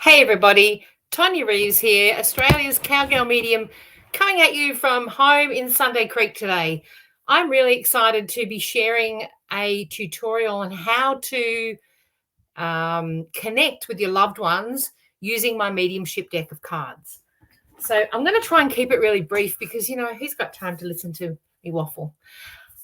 Hey everybody, Tonia Reeves here, Australia's Cowgirl Medium, coming at you from home in Sunday Creek today. I'm really excited to be sharing a tutorial on how to connect with your loved ones using my mediumship deck of cards. So I'm going to try and keep it really brief because, who's got time to listen to me waffle?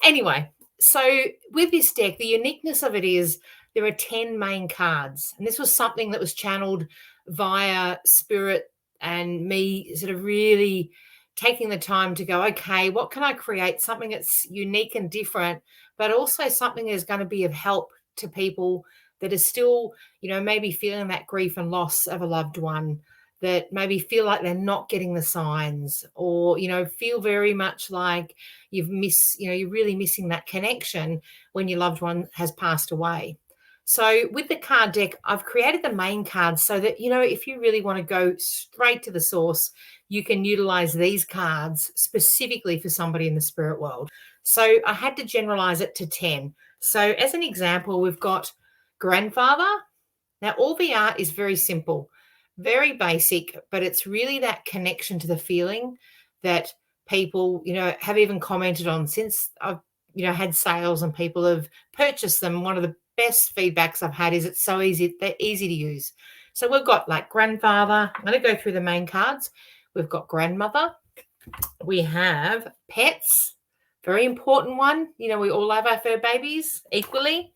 Anyway, so with this deck, the uniqueness of it is there are 10 main cards. And this was something that was channeled via spirit and me sort of really taking the time to go, okay, what can I create? Something that's unique and different, but also something that's going to be of help to people that are still, maybe feeling that grief and loss of a loved one, that maybe feel like they're not getting the signs, or, feel very much like you're really missing that connection when your loved one has passed away. So with the card deck, I've created the main cards so that, if you really want to go straight to the source, you can utilize these cards specifically for somebody in the spirit world. So I had to generalize it to 10. So as an example, we've got grandfather. Now, all the art is very simple, very basic, but it's really that connection to the feeling that people, have even commented on since I've, had sales and people have purchased them. One of the best feedbacks I've had is it's so easy, they're easy to use. So we've got like grandfather. I'm going to go through the main cards. We've got grandmother. We have pets, very important one. We all love our fur babies equally.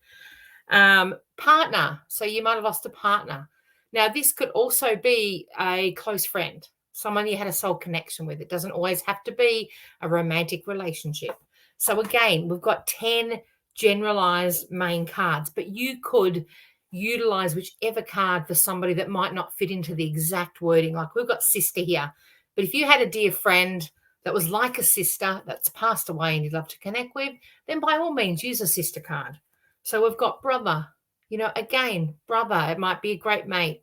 Partner. So you might have lost a partner. Now, this could also be a close friend, someone you had a soul connection with. It doesn't always have to be a romantic relationship. So again, we've got 10 generalized main cards, but you could utilize whichever card for somebody that might not fit into the exact wording. Like we've got sister here, but if you had a dear friend that was like a sister that's passed away and you'd love to connect with, then by all means use a sister card. So we've got brother. Again, brother, it might be a great mate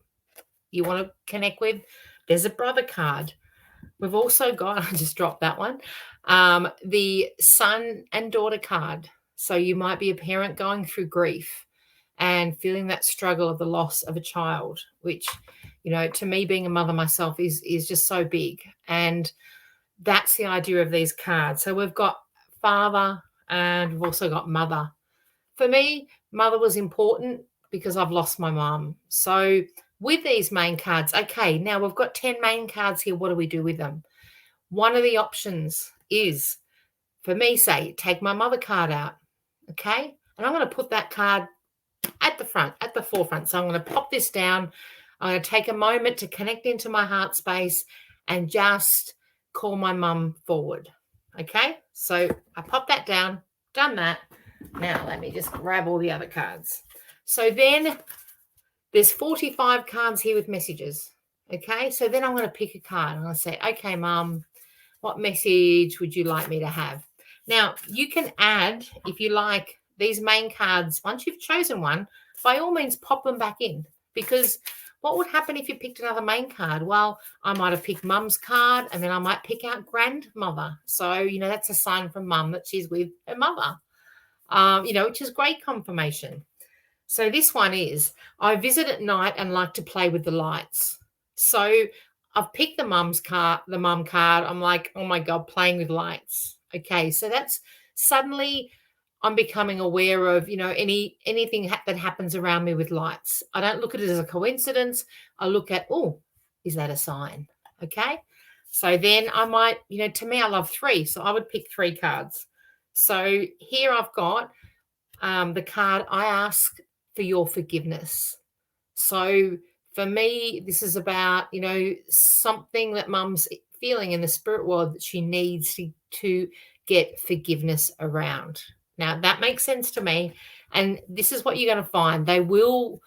you want to connect with. There's a brother card. We've also got, I just dropped that one, the son and daughter card. So you might be a parent going through grief and feeling that struggle of the loss of a child, which, to me, being a mother myself is just so big. And that's the idea of these cards. So we've got father and we've also got mother. For me, mother was important because I've lost my mum. So with these main cards, okay, now we've got 10 main cards here. What do we do with them? One of the options is, for me, say, take my mother card out, okay? And I'm going to put that card at the front, at the forefront. So I'm going to pop this down. I'm going to take a moment to connect into my heart space and just call my mum forward, okay? So I pop that down, done that. Now, let me just grab all the other cards. So then there's 45 cards here with messages, okay? So then I'm going to pick a card. I'm going to say, okay, Mum, what message would you like me to have? Now, you can add, if you like, these main cards. Once you've chosen one, by all means, pop them back in, because what would happen if you picked another main card? Well, I might have picked Mum's card, and then I might pick out grandmother. So, that's a sign from Mum that she's with her mother. Which is great confirmation. So this one is, I visit at night and like to play with the lights. So I've picked the mum card. I'm like, oh my God, playing with lights. Okay, so that's suddenly I'm becoming aware of, anything that happens around me with lights. I don't look at it as a coincidence. I look at, oh, is that a sign? Okay, so then I might, to me, I love 3. So I would pick 3 cards. So here I've got the card, I ask for your forgiveness. So for me, this is about, something that Mum's feeling in the spirit world that she needs to get forgiveness around. Now, that makes sense to me. And this is what you're going to find. They will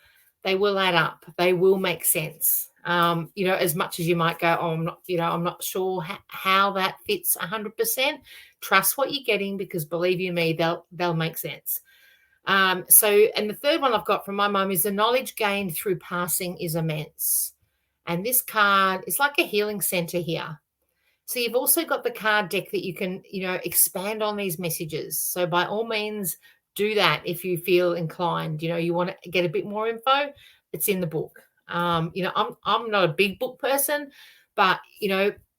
add up. They will make sense. As much as you might go, oh, I'm not sure how that fits 100%. Trust what you're getting, because believe you me, they'll make sense. And the third one I've got from my mum is, the knowledge gained through passing is immense. And this card is like a healing center here. So you've also got the card deck that you can, expand on these messages. So by all means, do that if you feel inclined. You want to get a bit more info, it's in the book. I'm not a big book person, but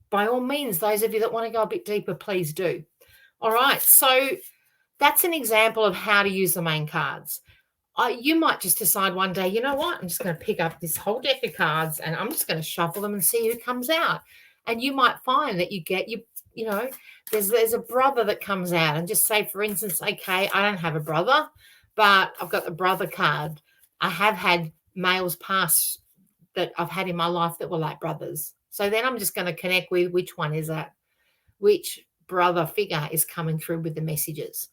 by all means, those of you that want to go a bit deeper, please do. All right, so that's an example of how to use the main cards. You might just decide one day, you know what, I'm just going to pick up this whole deck of cards and I'm just going to shuffle them and see who comes out. And you might find that there's a brother that comes out, and just say, for instance, okay, I don't have a brother, but I've got the brother card. I have had males past that I've had in my life that were like brothers. So then I'm just going to connect with which one is that, which brother figure is coming through with the messages.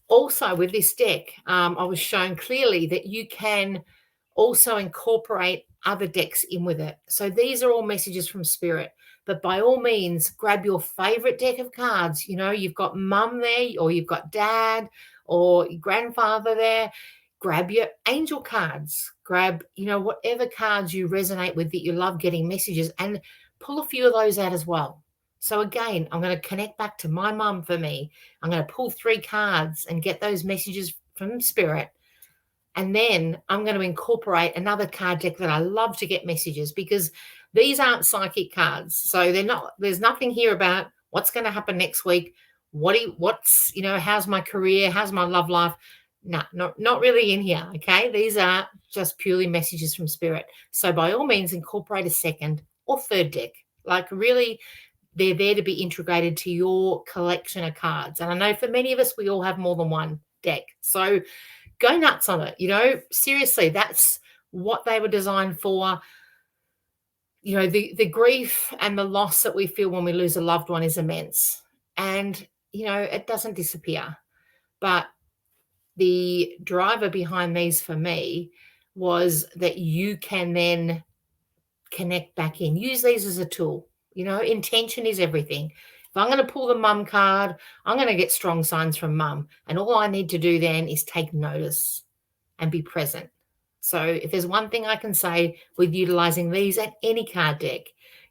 Also, with this deck, I was shown clearly that you can also incorporate other decks in with it. So these are all messages from Spirit. But by all means, grab your favorite deck of cards. You've got mum there, or you've got dad, or your grandfather there. Grab your angel cards. Grab, whatever cards you resonate with that you love getting messages, and pull a few of those out as well. So again, I'm going to connect back to my mum for me. I'm going to pull 3 cards and get those messages from Spirit. And then I'm going to incorporate another card deck that I love to get messages, because these aren't psychic cards. So there's nothing here about what's going to happen next week. How's my career? How's my love life? No, not really in here. Okay. These are just purely messages from Spirit. So by all means, incorporate a second or third deck. Like, really, they're there to be integrated to your collection of cards. And I know for many of us, we all have more than one deck. So go nuts on it. Seriously, that's what they were designed for. The grief and the loss that we feel when we lose a loved one is immense. And, it doesn't disappear. But the driver behind these for me was that you can then connect back in. Use these as a tool. Intention is everything. If I'm going to pull the mum card, I'm going to get strong signs from mum. And all I need to do then is take notice and be present. So if there's one thing I can say with utilizing these at any card deck,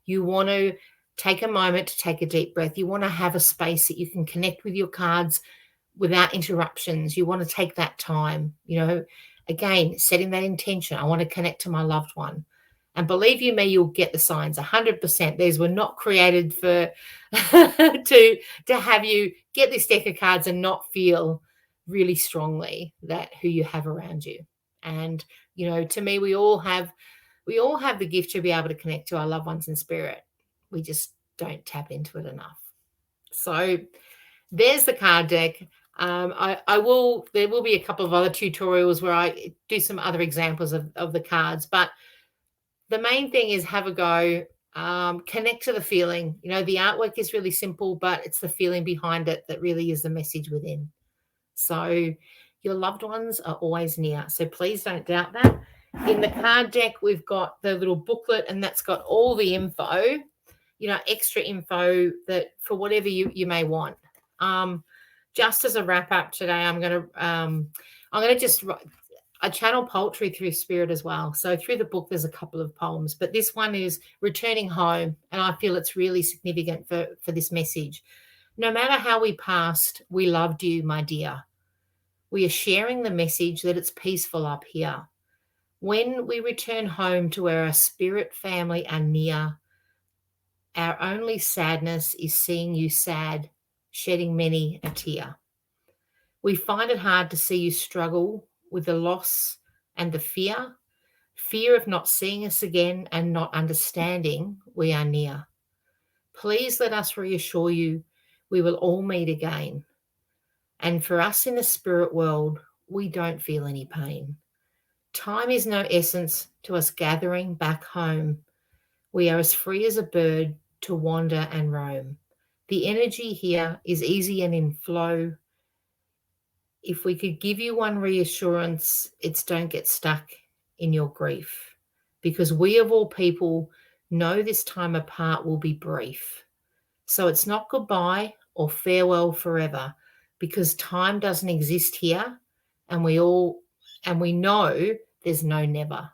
you want to take a moment to take a deep breath. You want to have a space that you can connect with your cards without interruptions. You want to take that time, again, setting that intention. I want to connect to my loved one. And believe you me, you'll get the signs 100%. These were not created for to have you get this deck of cards and not feel really strongly that who you have around you. And, to me, we all have the gift to be able to connect to our loved ones in spirit. We just don't tap into it enough. So there's the card deck. There will be a couple of other tutorials where I do some other examples of the cards, but the main thing is have a go, connect to the feeling. The artwork is really simple, but it's the feeling behind it that really is the message within. So your loved ones are always near. So please don't doubt that. In the card deck, we've got the little booklet, and that's got all the info, extra info that for whatever you may want. Just as a wrap up today, I'm going to just I channel poetry through spirit as well. So through the book, there's a couple of poems, but this one is Returning Home. And I feel it's really significant for this message. No matter how we passed, we loved you, my dear. We are sharing the message that it's peaceful up here. When we return home to where our spirit family are near, our only sadness is seeing you sad, shedding many a tear. We find it hard to see you struggle with the loss and the fear of not seeing us again and not understanding we are near. Please let us reassure you we will all meet again. And for us in the spirit world, we don't feel any pain. Time is no essence to us gathering back home. We are as free as a bird to wander and roam. The energy here is easy and in flow. If we could give you one reassurance, it's don't get stuck in your grief, because we of all people know this time apart will be brief. So it's not goodbye or farewell forever, because time doesn't exist here, and we know there's no never.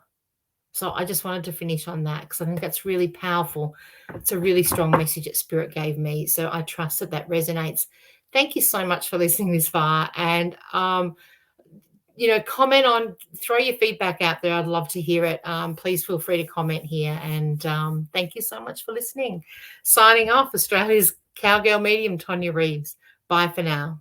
So I just wanted to finish on that because I think that's really powerful. It's a really strong message that Spirit gave me. So I trust that resonates. Thank you so much for listening this far. And comment on, throw your feedback out there. I'd love to hear it. Please feel free to comment here. And thank you so much for listening. Signing off, Australia's Cowgirl Medium, Tonia Reeves. Bye for now.